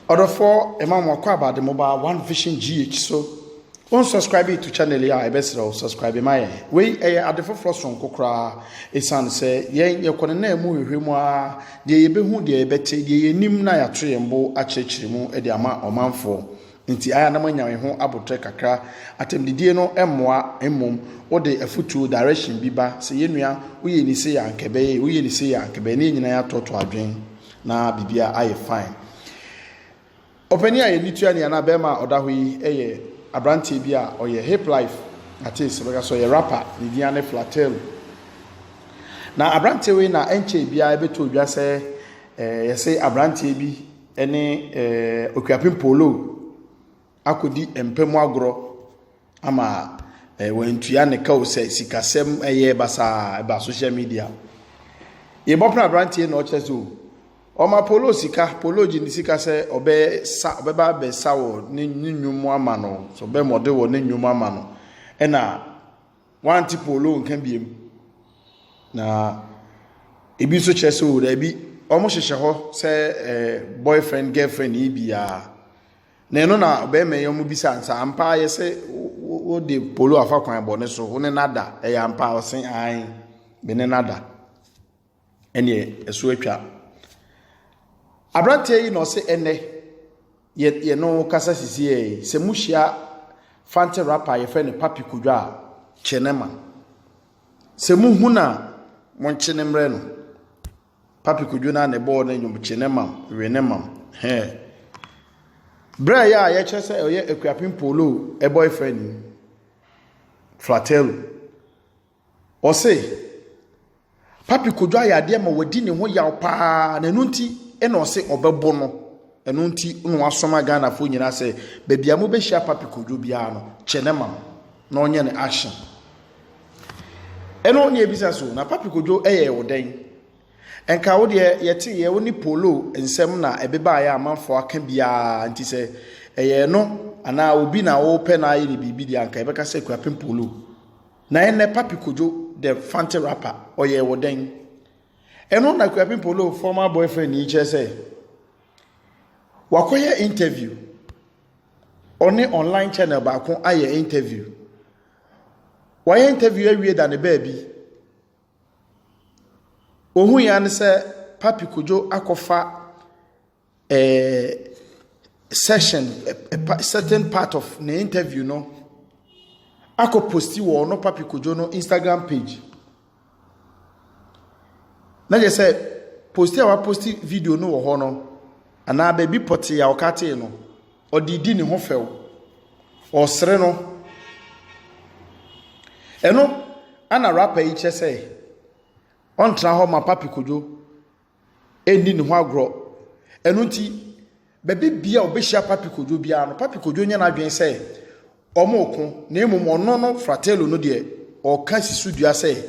Order for a man about the mobile One Vision GH. So, on subscribe to channel here. I best subscribe my way. At the first from Kokra, a son say, Yen, your colonel movie him, the Behu de Betty, the Nimna ya tree and bow at Churchill at the amount or man for. Nti aya na manya ho abotre kakra atem didie no emmoa emmom wo de afutu direction biba se yenua wo ye ni se ya nkebe wo ye ni se ya nkebe ne nyina ya toto adwen na bibia aye fine openi aye nitua ne na be ma odaho yi eye abrante bi a oye hip life ate se beka so ye rapper ni dia ne Flatel na abrante we na enche bia ebeto odwa se ye se abrante bi ene okuapim polo akodi empemu agro ama wentua ne ka o se sikasem eye basa ba social media ye bopna brantie no cheso o ma polo sika polo ji ni sika se obe ba be sawo ne nyumu ama no so be mode wo ne nyumu ama no e na wanti polo nkan biem na ebi so cheso da bi o mo hwehwe ho se boyfriend girlfriend ibia na eno na be me yom bisa nsa ampa ye se wo de polo afa kwan bo ne so wo ne nada e ya ampa o sen an be ne nada ene eso atwa abrante yi no se ene ye no kasa sisi e se muhia fante rapper ye fe ne papi kudwa chenema se mu huna mon chenemre no papi kudwa na ne bo na nyum chenema we ne mam he bra ya ye chese oye ekuapim polo e boyfriend Flatel o se papi kodwa ya de ma wadi ne ho yaw pa na nunti e na o se obebo no enunti no asoma Ghana fo nyina se bebia mo be hia papi kodwo bia no chenema na onye ne action eno ne ebisa so na papi kodwo eye woden enka wo de yeti ye woni polo ensem na ebeba ya amanfo aka bia nti se eye no ana obi na wo pe na ayi bibi di anka ebeka se kwapem polo na ene papi kojo the fante rapper oye woden eno na kwapem polo former boyfriend ni che se wakoye interview oni online channel ba ko aye interview waye interview awie da ne baby ohun ya ne se papi kojo akofa session a certain part of the interview no ako posti wo no papi kojo no Instagram page na je se posti video no wo ho no ana baby poti ya okate no odidi ne ho few osre no eno ana rapper yi che se on tra ho ma papi kojo eni ne ho agro enu nti bebe bia obehia papi kojo bia no papi kojo nya na adwen se omoko na emom ono no Flatel no de o ka sisu dua se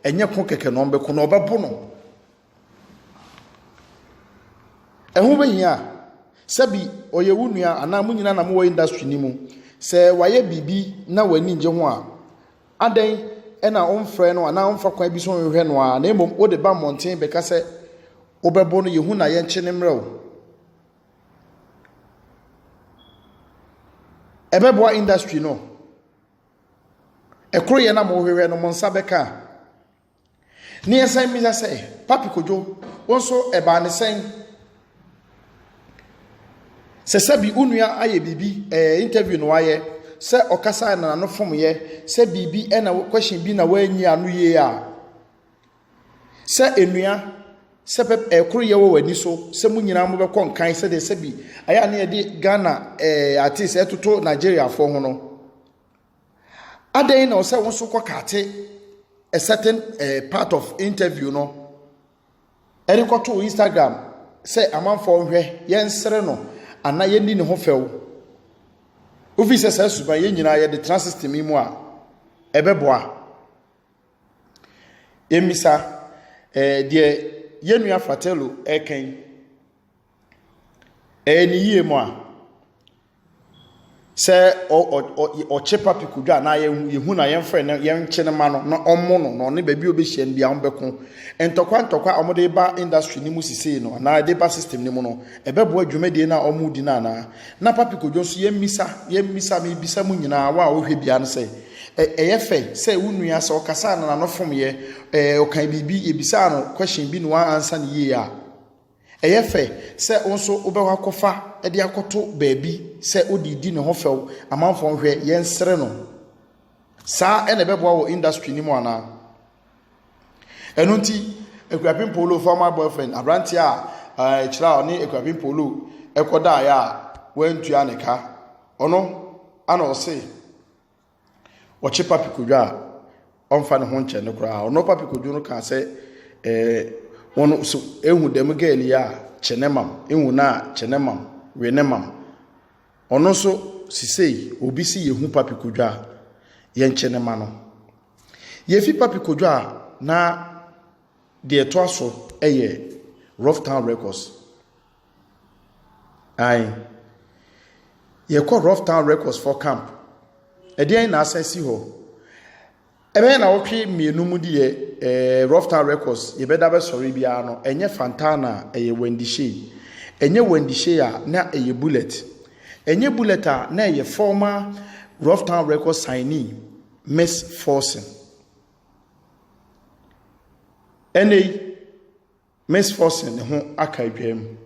enye ko keke no mbeko no obebo no ehu behia sabi oye wunua ana munyina na mo industry ni mu se waye bibi na wani nje ho a adan ena onfre no ana onfa kwa bi so hwe no a na emom wo de ba mountain be ka se obebo no yehu na ye nchene mrew ebebo industry no ekro ye na mo hwe no monsa be ka ni esan mi say papi kojo wonso eba ne sen se sabi unua aye bibi interview no aye se okasa na no fom ye se bibi na question bi na wanyi anu ye a se enua se pep ekro ye wo wani so se munyina mo be kon kan se de se bi aya na ye de Ghana artist etoto Nigeria fo ho no adan na o se won so kwakate a certain part of interview no eri kwato Instagram se amanfo hwe ye nsere no ana ye ni ne ho few office says suban ye nyina ye de transsystem mu a ebeboa emisa de yenua Flatel eken ni yie mu a se o chepa pikudwa na yehu na yemfre na yenche ma no na ommo no ne ba bi obehia bia ombeko ntokwa omode ba industry ni musisi no na de ba system ni mu no ebebo adwumade na omudi na papikudwo so yemmisa me bisa mu nyina wa ohwe bia no se eyefe se wunua se okasa na no fom ye okan bibi ebisa no question bi no answer ne ye a eyefe se onso obewa akofa de akoto baabi se odidi ne ho few amanfo hwe yensere no sa ene beboa wo industry ni mu ana enunti Ekwapin Polo former boyfriend abranti a chira oni Ekwapin Polo ekoda ya wentua ne ka ono ana o se o che papikodwa onfa ne ho nche ne kura ono papikodwo no ka se ono so ehu dem gali ya chenemam ehu na chenemam wenemam ono so sisei obi si yehu papikodwa ye nchenema no ye fi papikodwa na de to aso eye Rough Town Records ai ye call Rough Town Records for camp edian na asesi ho ebe na wotwe mienu mu die Rough Town Records ye beda be sori bia no enye Fantana eye Wendishe enye Wendishe a na eye Bullet enye Bullet a na eye former Rough Town Records signee Miss Forsen ene Miss Forsen ho akadwam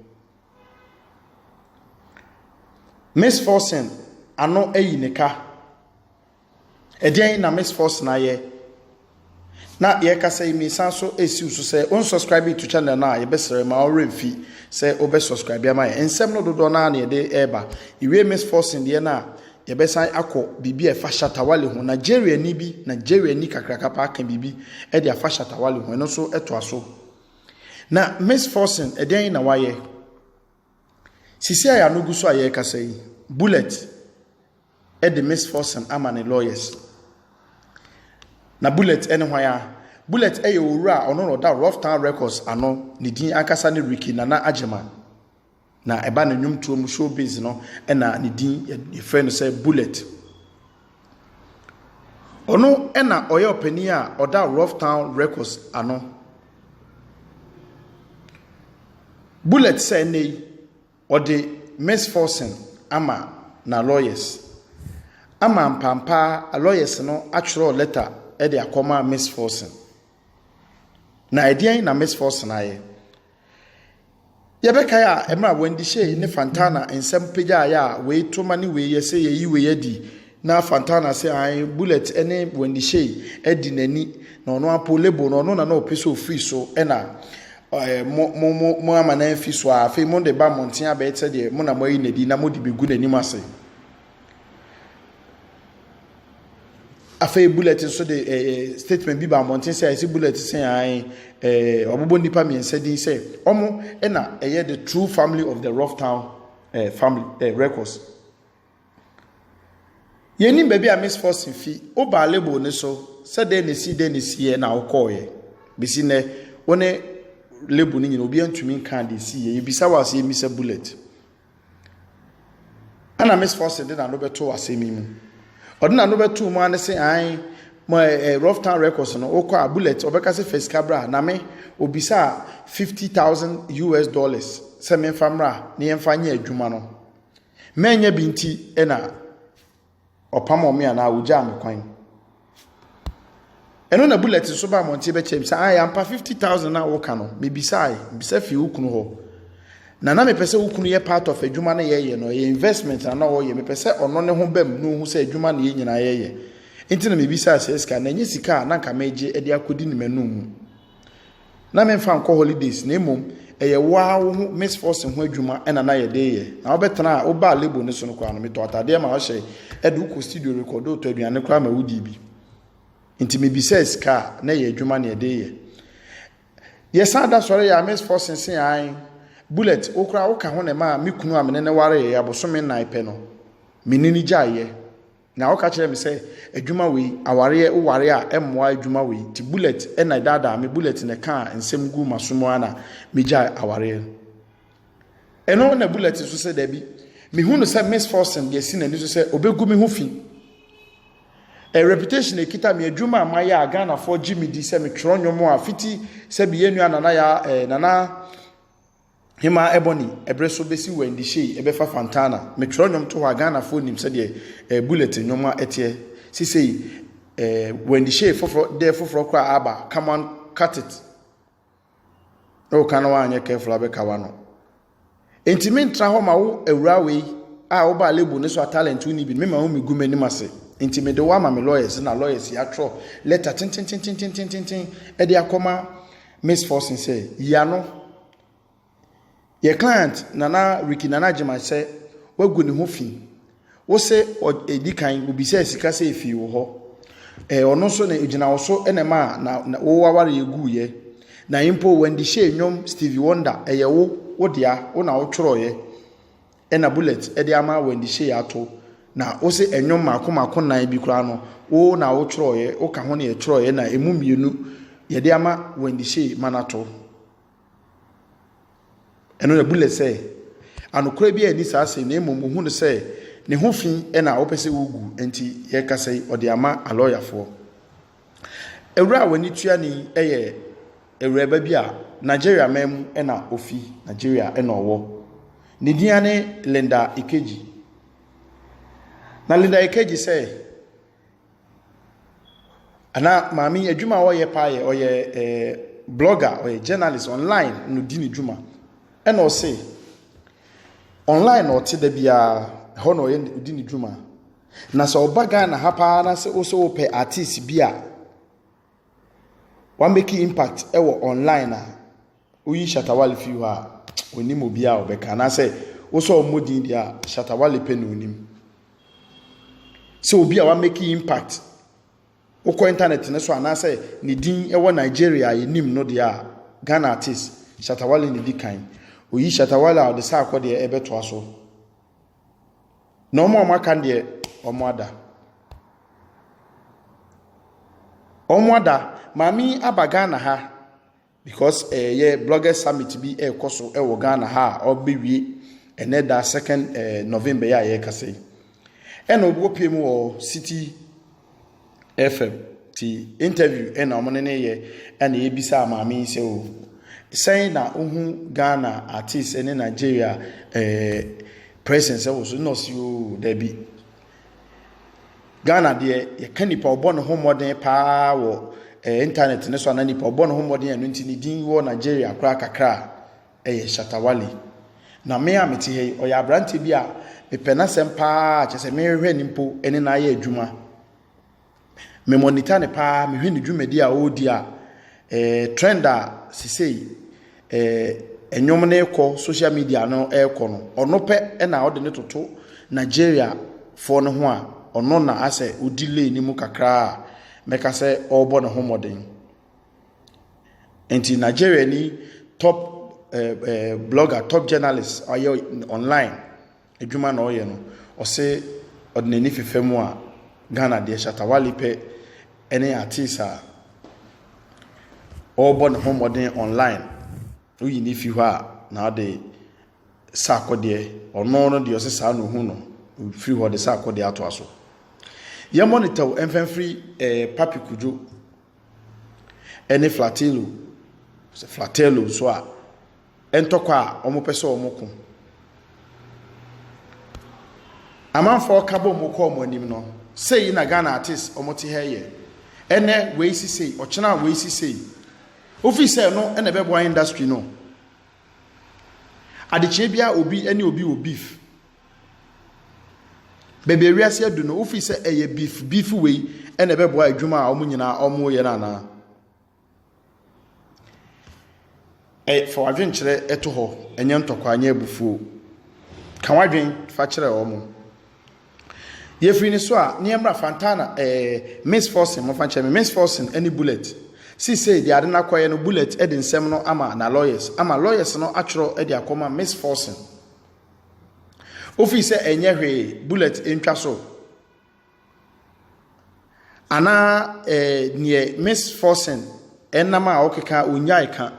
Miss Forsen ano eyi nika edian na Miss Forsen aye na ye ka say mi sanso esi usu say unsubscribe to channel na ye besere ma oremfi say obe subscribe ma ensem no dodo na na de eba iwe Miss Forsen de na ye besan akọ bibi e fa shatawale ho Nigeria ni kakraka pa aka bibi e de afa shatawale ho no so eto aso na Miss Forsen edian na waye sisi aya no guso aye ka say Bullet e de Miss Forsen amane lawyers na Bullet ene hwan Bullet e ye owura ono no da Rough Town Records ano ne din akasa ne Ricky na Agema na eba na nwum tuo mu showbiz no e na ne din ye friend say Bullet ono e na oye opani a oda Rough Town Records ano Bullet say nei ode Miss Forsen ama na lawyers ama mpampa lawyers no actual letter e de akoma Miss Forsen na edian na Miss Forsen aye ye beka ya emra Wendishe ne Fantana ensem pagya ya we to mani we ye say ye we yedi na Fantana say aye Bullet ene Wendishe edi nani na ono apolebo no no na na opeso free so e na mo amana fi so afi mo de ba monten abete de mo na mo yi nedi na mo di begu nani ase afi Bullet so de statement bi ba monten say isi Bullet say ai obobo nipa mi ense din say omo e na eye the true family of the Rough Town family records yeni baby a Miss Forsen fi o ba label ne so say de ne si na wo call ye bisi ne one label ni nyina obi antumi kan de si ye bisa was ye Miss Bullet ana Miss Forsen de na no beto asemi mu odina no beto mu an say ai my Rough Town Records no okwa Bullet obeka se first cabra na me obisa $50,000 se me famra ne yemfa nya adwuma no menya binti e na opamo me ana awuja me kwan eno na Bullet so ba monte be chem say ai ampa $50,000 na wo ka no me bisa fi ukunu ho na me pese ukunu ye part of adwuma na ye no ye investment na wo ye me pese ono ne ho bam no hu say adwuma na ye nyina ye intina me bisa sika na nye sika na nka meje e de akodi ni manum na me mfa nko holidays na emom eye waawo ho Miss Forsen ho adwuma e na ye de ye na obetena o ba label ne so no kwa no me to atade ma wo hye e de uko studio record o to aduane kwa ma wudi bi inti me bisa sika na ye adwuma na ye de ye yesa da sore ya Miss Forsen sin ai Bullet okra wo ka ho ne ma me kunu amene ne ware ye abosome nan pe no menini gyaye na oka kire me say adwuma we aware o ware a emmoa adwuma we ti Bullet e na dada me Bullet ne ka ensem gu masomo ana me gya aware eno na Bullet so se da bi me hu no say Miss Forsen de si na ni so say obegu me hu fi a reputation e kita me adwuma amaya Ghana for Jimmy di say me twro nwomo afiti say be yenu anana ya nana hima ebony ebreso besi wendi shey ebefa fantana me twro nwom to Ghana for nim say de bulletin nwomo etie sisei wendi shey foforo kra aba come on cut it o kana wa anye careful abeka wa no entimin tra ho ma wo awura we a wo ba lebu ne so talent uni bi me ma wo me gu mani mase enti de wa ma me lawyers na lawyers ya tro letter tin e de akoma Miss Forsen say ya no your client nana Ricky nana jema say wagu ne ho fi wo se edi kan obi say sika say fi wo ho ono so na ejina wo so ene ma na wo waware egu ye na impo wendi she nyom Stevie Wonder eye wo dia wo na wo tworo ye ena bullet e de ama wendi she ato na wo se enyom mako nan bi kura no wo na wo tworo ye wo ka ho na ye tworo ye na emu mienu ye de ama wendi she manato eno na bullet say anokora bi ani sa se na emu hu no say ne ho fi ena wo pese wogu enti ye ka say o de ama a lawyer for ewura wani tua ni eye ewura bi a Nigeria mem ena ofi Nigeria ena owo ne dia ne Linda Ikeji na Linda Ikeji say ana mami adwuma wo ye pa ye oye blogger oye journalist online no di ni dwuma ena o say online o te da bia ho no ye di ni dwuma na so obaga na hapa na se o so pe artist bia one making impact ewo online a oyi Shatawale fi ha onim obi a obeka na say wo so omodin dia Shatawale pe no onim so obi a one making impact wo ko internet ne so ana say ni din ewo Nigeria yenim no dia Ghana artist Shatawale ni di kan oyi Shatawale a de sa akode ebeto aso no mo maka de omoada mami abagana ha because ye blogger summit bi ekoso e wo Ghana ha obewie eneda 2nd November ya ye kase ena obo piem wo City FM ti interview ena omone ne ye ena ye bisa mami se o say na ohu Ghana artist ene Nigeria presence e wo so no si o da bi Ghana de ye kanipa obo no ho modern pa wo internet ne so anani pa obo no ho modern anu nti ni din wo Nigeria kra kakra Shatawale na me ameti he oya abrante bi a mepena sempa chese me hwe nimpo ene na ya adwuma me monitor ne pa me hwe ni dwumadi a odi a trender sisei enyom na ekọ social media no ekọ no ono pe na ode ne toto Nigeria for no ho a ono na ase odile ni mu kakra meka se obo no ho modern enti Nigeria ni top blogger top journalist ayo online edwuma na oye no o se odnani fefemu a Ghana de Shatawale pe ene artist a obo no ho modern online oyi ni fi ho a na de sakode ono no de o se sa no hu no free ho de sakode ato aso ye monitor enfenfree Papi Kujo ene Flatelo so a entokwa omopese omoko amanfo kabo omoko omonim no sei na Ghana artist omoti heye ene we sisei ochena we sisei office no ene bebo industry no adiche bia obi ene obi o beef bebe wiase adu no office eye beef we ene bebo adwuma a omunyina omo ye na for adwenkyere eto ho enye ntokwa anya ebufuo kan wadwen fa kyere omo ye free ni so a ne emra fantana Miss Forsen mo fa kyere Miss Forsen any bullet si say the adena kwaye no bullet edi nsem no ama lawyers no atwero edi akoma Miss Forsen office enye hwe bullet entwa so ana nie Miss Forsen enama okeka onyai ka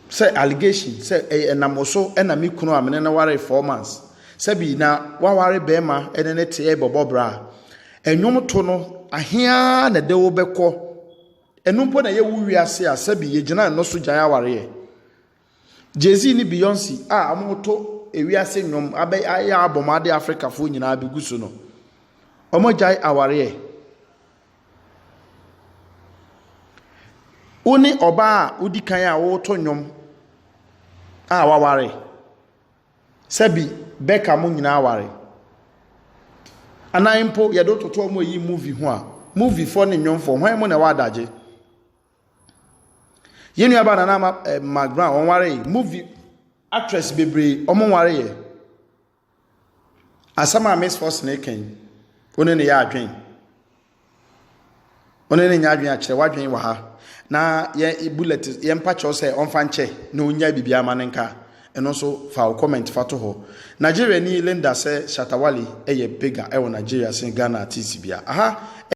say allegation say enamoso enami kunu amene na ware 4 months say bi na waware bema ene ne tie bobobra enwom to no ahia na de wo beko enumpo na ye wu wiase a say bi ye gina no so gyan aware Jay-Z ni Beyonce amoto ewiase nwom aya abomade Africa fo nyina beguso no omo jai aware Oni oba udi kan a wo to nwom waware sabi beka mo nyina aware anayimpo ye do toto mo yi movie ho a movie for ne nwom for hwan mo na wadaje yenu aba na McBrown on ware movie actress bebre omo ware ye asama Miss Force na ken one ne ya adwen one ne nya adwen a kire wadwen wa ha na ye bullet ye mpa cho say on fanche na onya bibia manenka eno so fa comment fa to ho Nigeria ni Linda say Shatawale eye bigger e wo Nigeria sin Ghana artist bia aha